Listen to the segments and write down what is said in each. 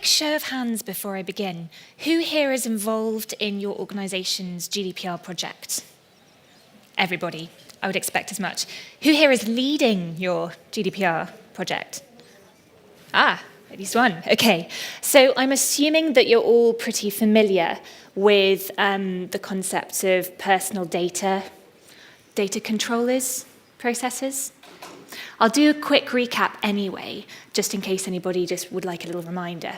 quick show of hands before I begin. Who here is involved in your organisation's GDPR project? Everybody. I would expect as much. Who here is leading your GDPR project? Ah, at least one. Okay. So I'm assuming that you're all pretty familiar with the concepts of personal data, data controllers, processors. I'll do a quick recap anyway, just in case anybody just would like a little reminder.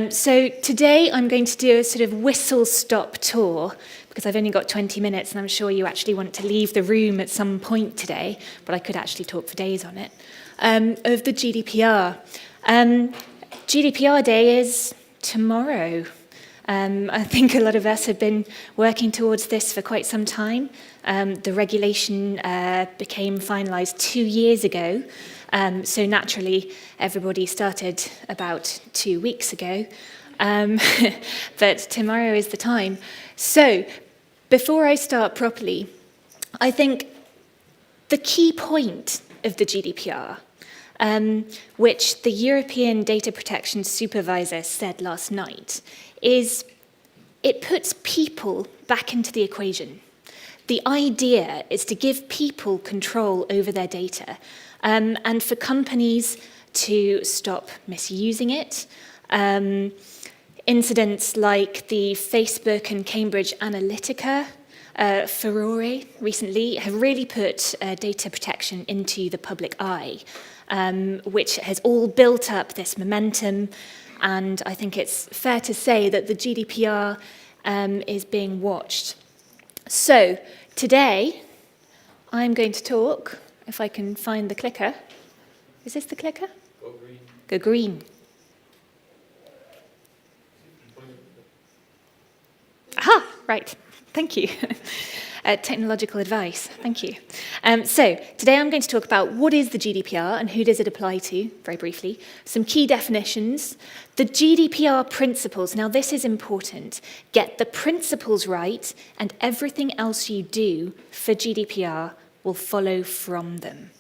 So today I'm going to do a sort of whistle-stop tour, because I've only got 20 minutes and I'm sure you actually want to leave the room at some point today, but I could actually talk for days on it, of the GDPR. GDPR Day is tomorrow. I think a lot of us have been working towards this for quite some time. The regulation became finalised 2 years ago, so naturally everybody started about 2 weeks ago, but tomorrow is the time. So before I start properly, I think the key point of the GDPR, which the European Data Protection Supervisor said last night, is it puts people back into the equation. The idea is to give people control over their data, and for companies to stop misusing it. Incidents like the Facebook and Cambridge Analytica furore recently have really put data protection into the public eye, which has all built up this momentum. And I think it's fair to say that the GDPR is being watched. So today, I'm going to talk, if I can find the clicker. Is this the clicker? Go green. Go green. Aha, right. Thank you. Technological advice. Thank you. So today I'm going to talk about what is the GDPR and who does it apply to, very briefly, some key definitions, the GDPR principles. Now this is important. Get the principles right and everything else you do for GDPR will follow from them.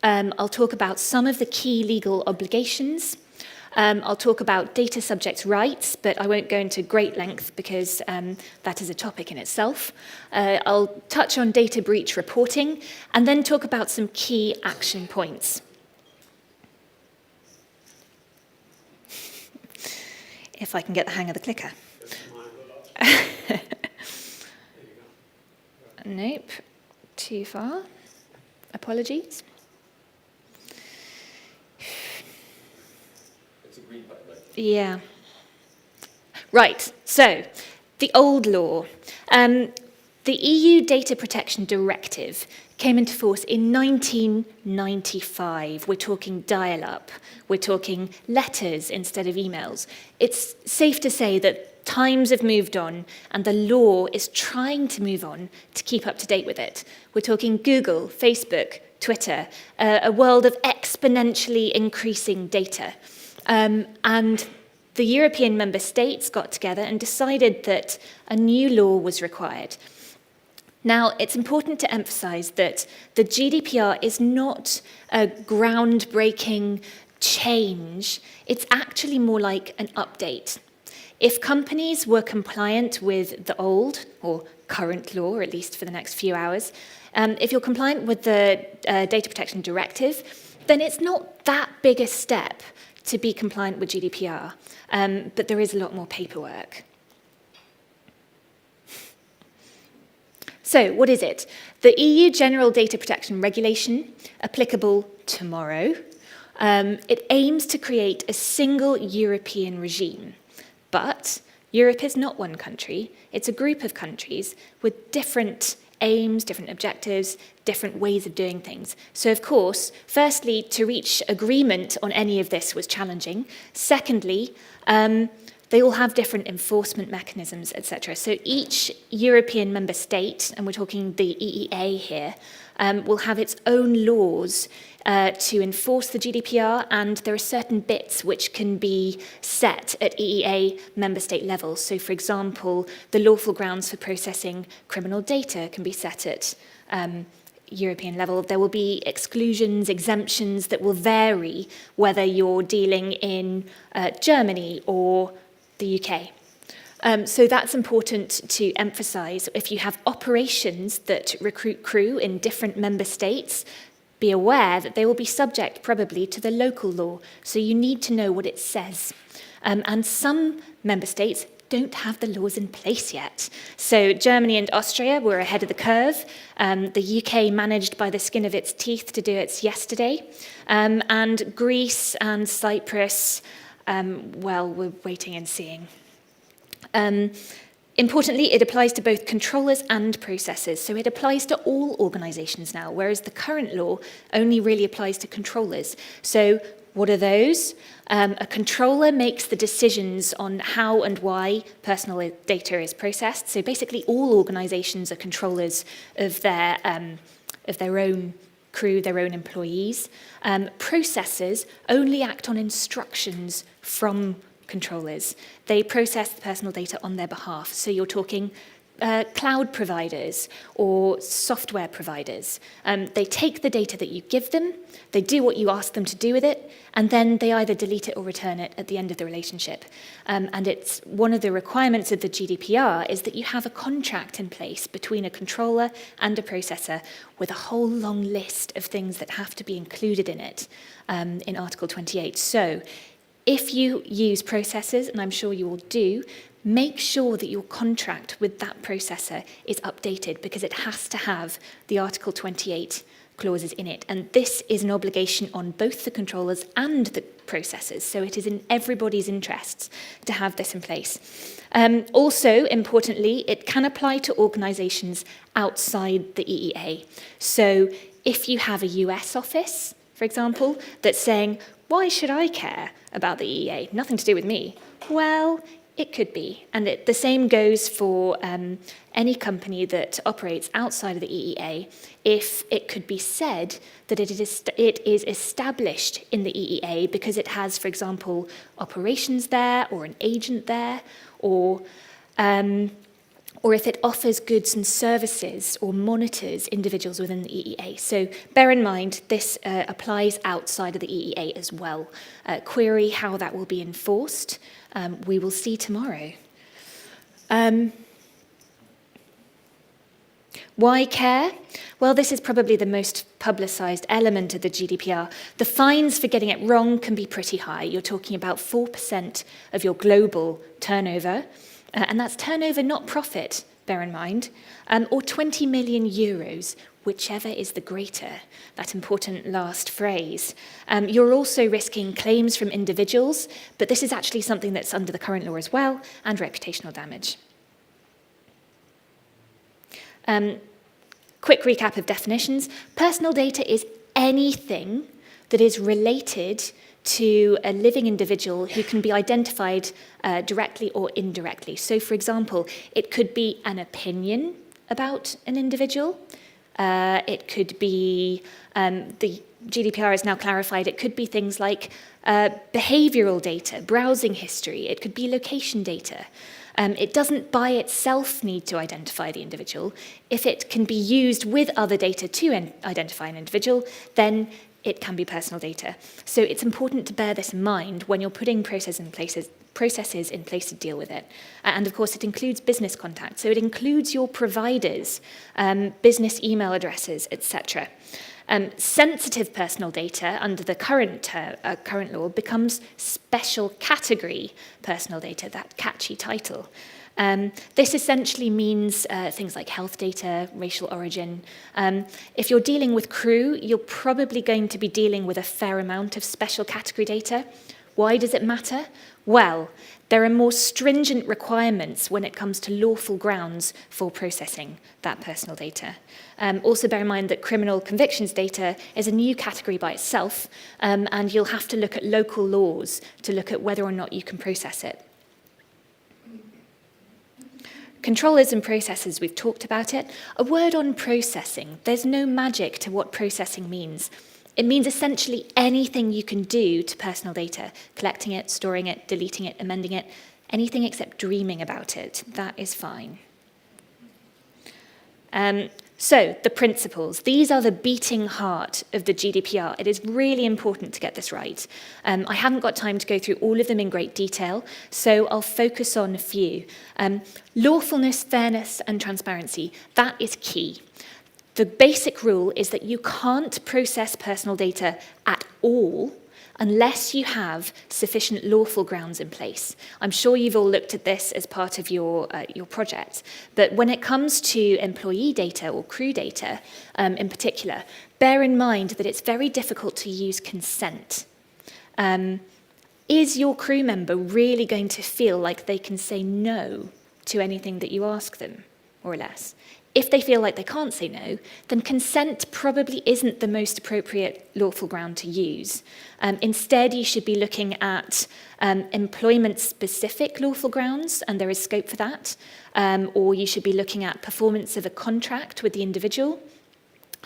I'll talk about some of the key legal obligations. I'll talk about data subject rights, but I won't go into great length because that is a topic in itself. I'll touch on data breach reporting and then talk about some key action points. If I can get the hang of the clicker. Nope, too far. Apologies. Yeah. Right, so the old law. The EU Data Protection Directive came into force in 1995. We're talking dial-up. We're talking letters instead of emails. It's safe to say that times have moved on and the law is trying to move on to keep up to date with it. We're talking Google, Facebook, Twitter, a world of exponentially increasing data. And the European member states got together and decided that a new law was required. Now, it's important to emphasize that the GDPR is not a groundbreaking change. It's actually more like an update. If companies were compliant with the old or current law, or at least for the next few hours, if you're compliant with the Data Protection Directive, then it's not that big a step to be compliant with GDPR, but there is a lot more paperwork. So, what is it? The EU General Data Protection Regulation, applicable tomorrow, it aims to create a single European regime. But Europe is not one country, it's a group of countries with different aims, different objectives, different ways of doing things. So, of course, firstly, to reach agreement on any of this was challenging. Secondly, they all have different enforcement mechanisms, etc. So each European member state, and we're talking the EEA here, will have its own laws to enforce the GDPR, and there are certain bits which can be set at EEA member state level. So, for example, the lawful grounds for processing criminal data can be set at European level, there will be exclusions, exemptions that will vary whether you're dealing in Germany or the UK. So that's important to emphasise. If you have operations that recruit crew in different member states, be aware that they will be subject probably to the local law. So you need to know what it says. And some member states don't have the laws in place yet. So Germany and Austria were ahead of the curve. The UK managed by the skin of its teeth to do it yesterday. And Greece and Cyprus, well, we're waiting and seeing. Importantly, it applies to both controllers and processors, so it applies to all organisations now, whereas the current law only really applies to controllers. So what are those? A controller makes the decisions on how and why personal data is processed, so basically all organisations are controllers of their own crew, their own employees. Processors only act on instructions from controllers. They process the personal data on their behalf. So you're talking cloud providers or software providers. They take the data that you give them, they do what you ask them to do with it, and then they either delete it or return it at the end of the relationship. And it's one of the requirements of the GDPR is that you have a contract in place between a controller and a processor with a whole long list of things that have to be included in it in Article 28. So if you use processors, and I'm sure you all do, make sure that your contract with that processor is updated because it has to have the Article 28 clauses in it. And this is an obligation on both the controllers and the processors. So it is in everybody's interests to have this in place. Also, importantly, it can apply to organisations outside the EEA. So if you have a US office, for example, that's saying, why should I care about the EEA? Nothing to do with me. Well, it could be. And the same goes for any company that operates outside of the EEA if it could be said that it is established in the EEA because it has, for example, operations there or an agent there or if it offers goods and services or monitors individuals within the EEA. So bear in mind, this applies outside of the EEA as well. Query how that will be enforced. We will see tomorrow. Why care? Well, this is probably the most publicised element of the GDPR. The fines for getting it wrong can be pretty high. You're talking about 4% of your global turnover. And that's turnover, not profit, bear in mind, or 20 million euros, whichever is the greater. That important last phrase. You're also risking claims from individuals, but this is actually something that's under the current law as well, and reputational damage. Quick recap of definitions. Personal data is anything that is related to a living individual who can be identified directly or indirectly. So, for example, it could be an opinion about an individual. It could be, the GDPR has now clarified, it could be things like behavioural data, browsing history. It could be location data. It doesn't by itself need to identify the individual. If it can be used with other data to identify an individual, then it can be personal data. So it's important to bear this in mind when you're putting processes in place to deal with it. And of course, it includes business contacts. So it includes your providers, business email addresses, etc. Sensitive personal data under the current law becomes special category personal data, that catchy title. This essentially means things like health data, racial origin. If you're dealing with crew, you're probably going to be dealing with a fair amount of special category data. Why does it matter? Well, there are more stringent requirements when it comes to lawful grounds for processing that personal data. Also bear in mind that criminal convictions data is a new category by itself, and you'll have to look at local laws to look at whether or not you can process it. Controllers and processors, we've talked about it. A word on processing. There's no magic to what processing means. It means essentially anything you can do to personal data, collecting it, storing it, deleting it, amending it, anything except dreaming about it. That is fine. So, the principles. These are the beating heart of the GDPR. It is really important to get this right. I haven't got time to go through all of them in great detail, so I'll focus on a few. Lawfulness, fairness, and transparency. That is key. The basic rule is that you can't process personal data at all unless you have sufficient lawful grounds in place. I'm sure you've all looked at this as part of your project, but when it comes to employee data or crew data in particular, bear in mind that it's very difficult to use consent. Is your crew member really going to feel like they can say no to anything that you ask them, more or less? If they feel like they can't say no, then consent probably isn't the most appropriate lawful ground to use. Instead, you should be looking at employment-specific lawful grounds, and there is scope for that, or you should be looking at performance of a contract with the individual,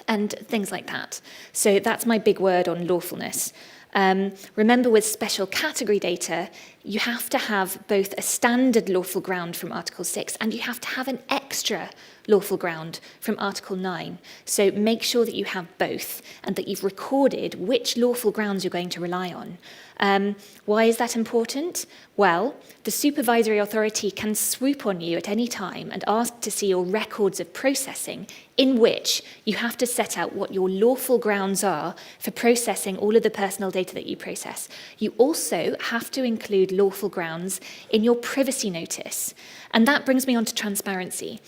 and things like that. So that's my big word on lawfulness. Remember, with special category data, you have to have both a standard lawful ground from Article 6 and you have to have an extra lawful ground from Article 9. So make sure that you have both and that you've recorded which lawful grounds you're going to rely on. Why is that important? Well, the supervisory authority can swoop on you at any time and ask to see your records of processing, in which you have to set out what your lawful grounds are for processing all of the personal data that you process. You also have to include lawful grounds in your privacy notice. And that brings me on to transparency.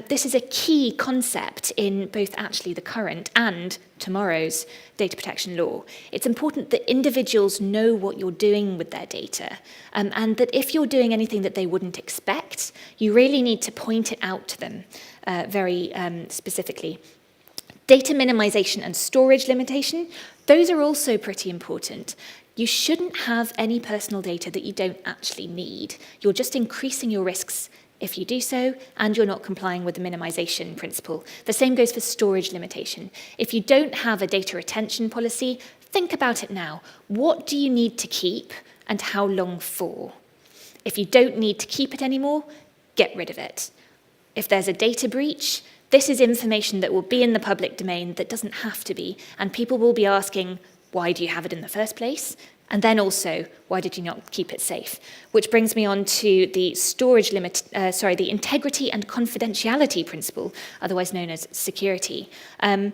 This is a key concept in both actually the current and tomorrow's data protection law. It's important that individuals know what you're doing with their data, and that if you're doing anything that they wouldn't expect, you really need to point it out to them very specifically. Data minimization and storage limitation, those are also pretty important. You shouldn't have any personal data that you don't actually need. You're just increasing your risks if you do so, and you're not complying with the minimization principle. The same goes for storage limitation. If you don't have a data retention policy, think about it now. What do you need to keep and how long for? If you don't need to keep it anymore, get rid of it. If there's a data breach, this is information that will be in the public domain that doesn't have to be, and people will be asking, why do you have it in the first place? And then also, why did you not keep it safe? Which brings me on to the the integrity and confidentiality principle, otherwise known as security. The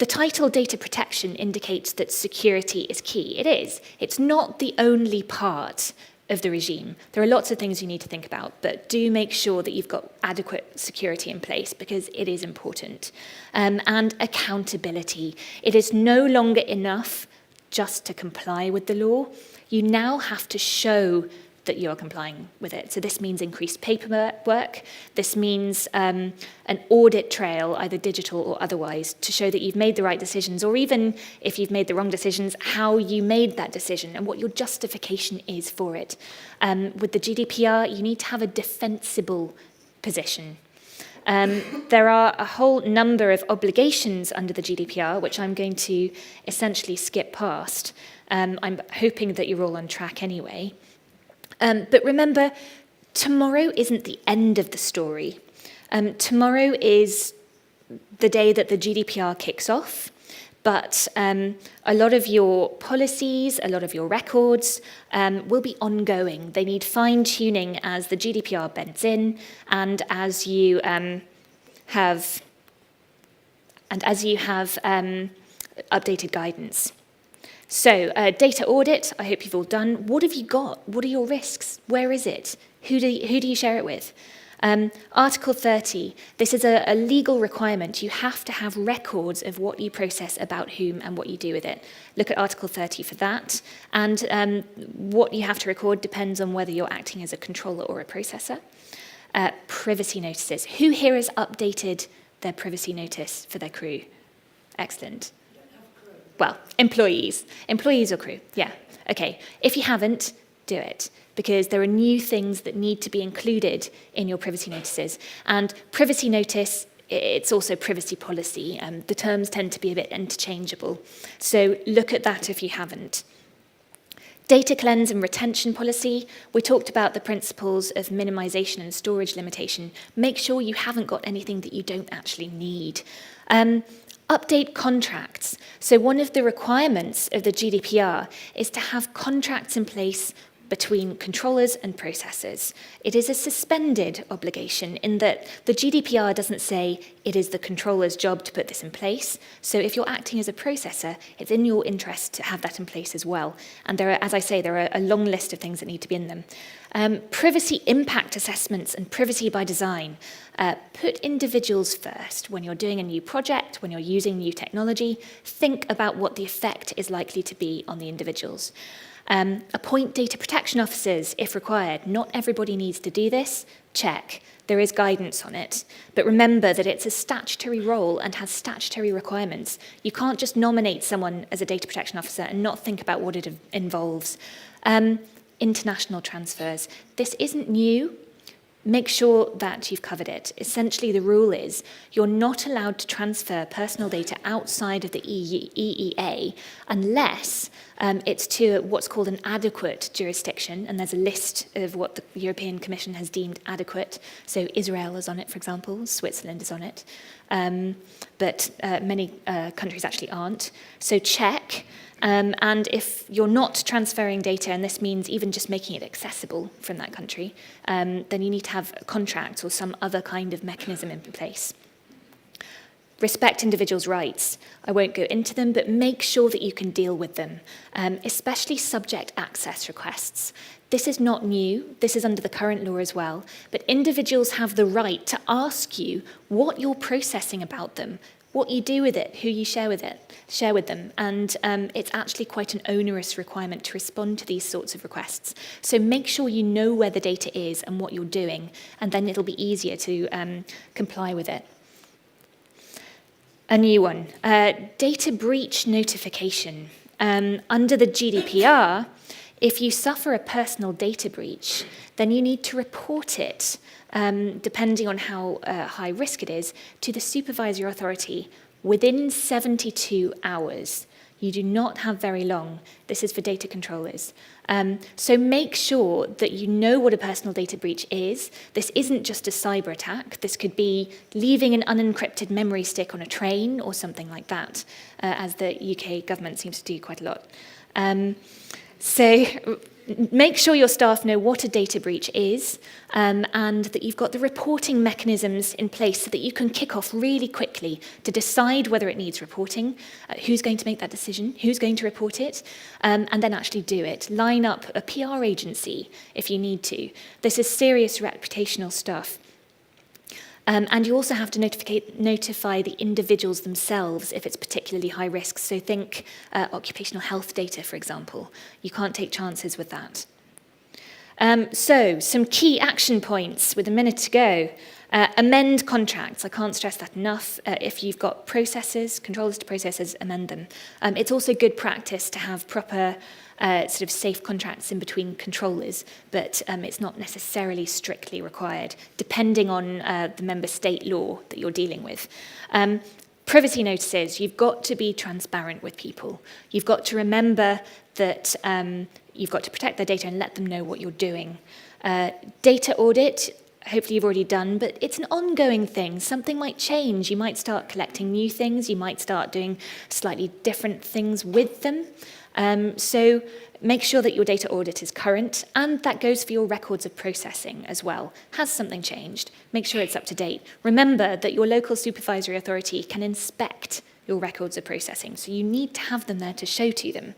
title data protection indicates that security is key. It is. It's not the only part of the regime. There are lots of things you need to think about, but do make sure that you've got adequate security in place because it is important. And accountability. It is no longer enough just to comply with the law. You now have to show that you are complying with it. So this means increased paperwork. This means an audit trail, either digital or otherwise, to show that you've made the right decisions, or even if you've made the wrong decisions, how you made that decision and what your justification is for it. With the GDPR, you need to have a defensible position. There are a whole number of obligations under the GDPR, which I'm going to essentially skip past. I'm hoping that you're all on track anyway. But remember, tomorrow isn't the end of the story. Tomorrow is the day that the GDPR kicks off, but a lot of your policies, a lot of your records will be ongoing. They need fine-tuning as the GDPR bends in and as you have updated guidance. So, data audit, I hope you've all done. What have you got? What are your risks? Where is it? Who do you share it with? Article 30, this is a legal requirement. You have to have records of what you process, about whom, and what you do with it. Look at Article 30 for that. And what you have to record depends on whether you're acting as a controller or a processor. Privacy notices. Who here has updated their privacy notice for their crew? Excellent. Well, employees. Employees or crew, yeah. Okay, if you haven't, do it, because there are new things that need to be included in your privacy notices. And privacy notice, it's also privacy policy. The terms tend to be a bit interchangeable. So look at that if you haven't. Data cleanse and retention policy. We talked about the principles of minimization and storage limitation. Make sure you haven't got anything that you don't actually need. Update contracts. So one of the requirements of the GDPR is to have contracts in place between controllers and processors. It is a suspended obligation in that the GDPR doesn't say it is the controller's job to put this in place. So if you're acting as a processor, it's in your interest to have that in place as well. And there are, as I say, there are a long list of things that need to be in them. Privacy impact assessments and privacy by design. Put individuals first. When you're doing a new project, when you're using new technology, think about what the effect is likely to be on the individuals. Appoint data protection officers if required. Not everybody needs to do this. Check. There is guidance on it. But remember that it's a statutory role and has statutory requirements. You can't just nominate someone as a data protection officer and not think about what it involves. International transfers. This isn't new. Make sure that you've covered it. Essentially, the rule is you're not allowed to transfer personal data outside of the EEA unless it's to what's called an adequate jurisdiction, and there's a list of what the European Commission has deemed adequate. So Israel is on it, for example, Switzerland is on it, but many countries actually aren't. So check. And if you're not transferring data, and this means even just making it accessible from that country, then you need to have a contract or some other kind of mechanism in place. Respect individuals' rights. I won't go into them, but make sure that you can deal with them, especially subject access requests. This is not new. This is under the current law as well. But individuals have the right to ask you what you're processing about them, what you do with it, who you share with them. And it's actually quite an onerous requirement to respond to these sorts of requests. So make sure you know where the data is and what you're doing, and then it'll be easier to comply with it. A new one, data breach notification. Under the GDPR, if you suffer a personal data breach, then you need to report it, depending on how high risk it is, to the supervisory authority within 72 hours. You do not have very long. This is for data controllers. So make sure that you know what a personal data breach is. This isn't just a cyber attack. This could be leaving an unencrypted memory stick on a train or something like that, as the UK government seems to do quite a lot. So make sure your staff know what a data breach is, and that you've got the reporting mechanisms in place so that you can kick off really quickly to decide whether it needs reporting, who's going to make that decision, who's going to report it, and then actually do it. Line up a PR agency if you need to. This is serious reputational stuff. And you also have to notify the individuals themselves if it's particularly high risk. So think occupational health data, for example. You can't take chances with that. So some key action points with a minute to go. Amend contracts. I can't stress that enough. If you've got processes, controllers to processes, amend them. It's also good practice to have proper sort of safe contracts in between controllers, but it's not necessarily strictly required, depending on the member state law that you're dealing with. Privacy notices, you've got to be transparent with people. You've got to remember that you've got to protect their data and let them know what you're doing. Data audit, hopefully you've already done, but it's an ongoing thing. Something might change. You might start collecting new things. You might start doing slightly different things with them. So make sure that your data audit is current, and that goes for your records of processing as well. Has something changed? Make sure it's up to date. Remember that your local supervisory authority can inspect your records of processing, so you need to have them there to show to them.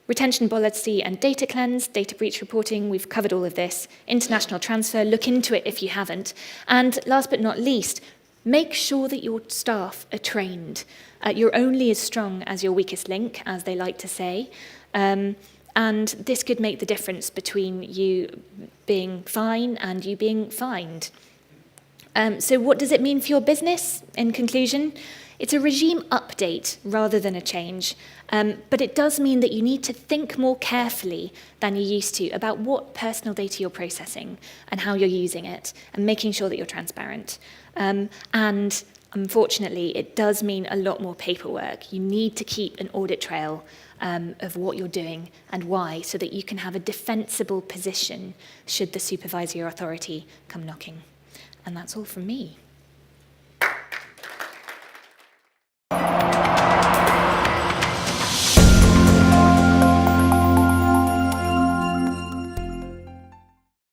Retention policy and data cleanse, data breach reporting, we've covered all of this. International transfer, look into it if you haven't. And last but not least, make sure that your staff are trained. You're only as strong as your weakest link, as they like to say. And this could make the difference between you being fine and you being fined. So what does it mean for your business? In conclusion, it's a regime update rather than a change. But it does mean that you need to think more carefully than you used to about what personal data you're processing and how you're using it, and making sure that you're transparent. And unfortunately, it does mean a lot more paperwork. You need to keep an audit trail of what you're doing and why, so that you can have a defensible position should the supervisory authority come knocking. And that's all from me.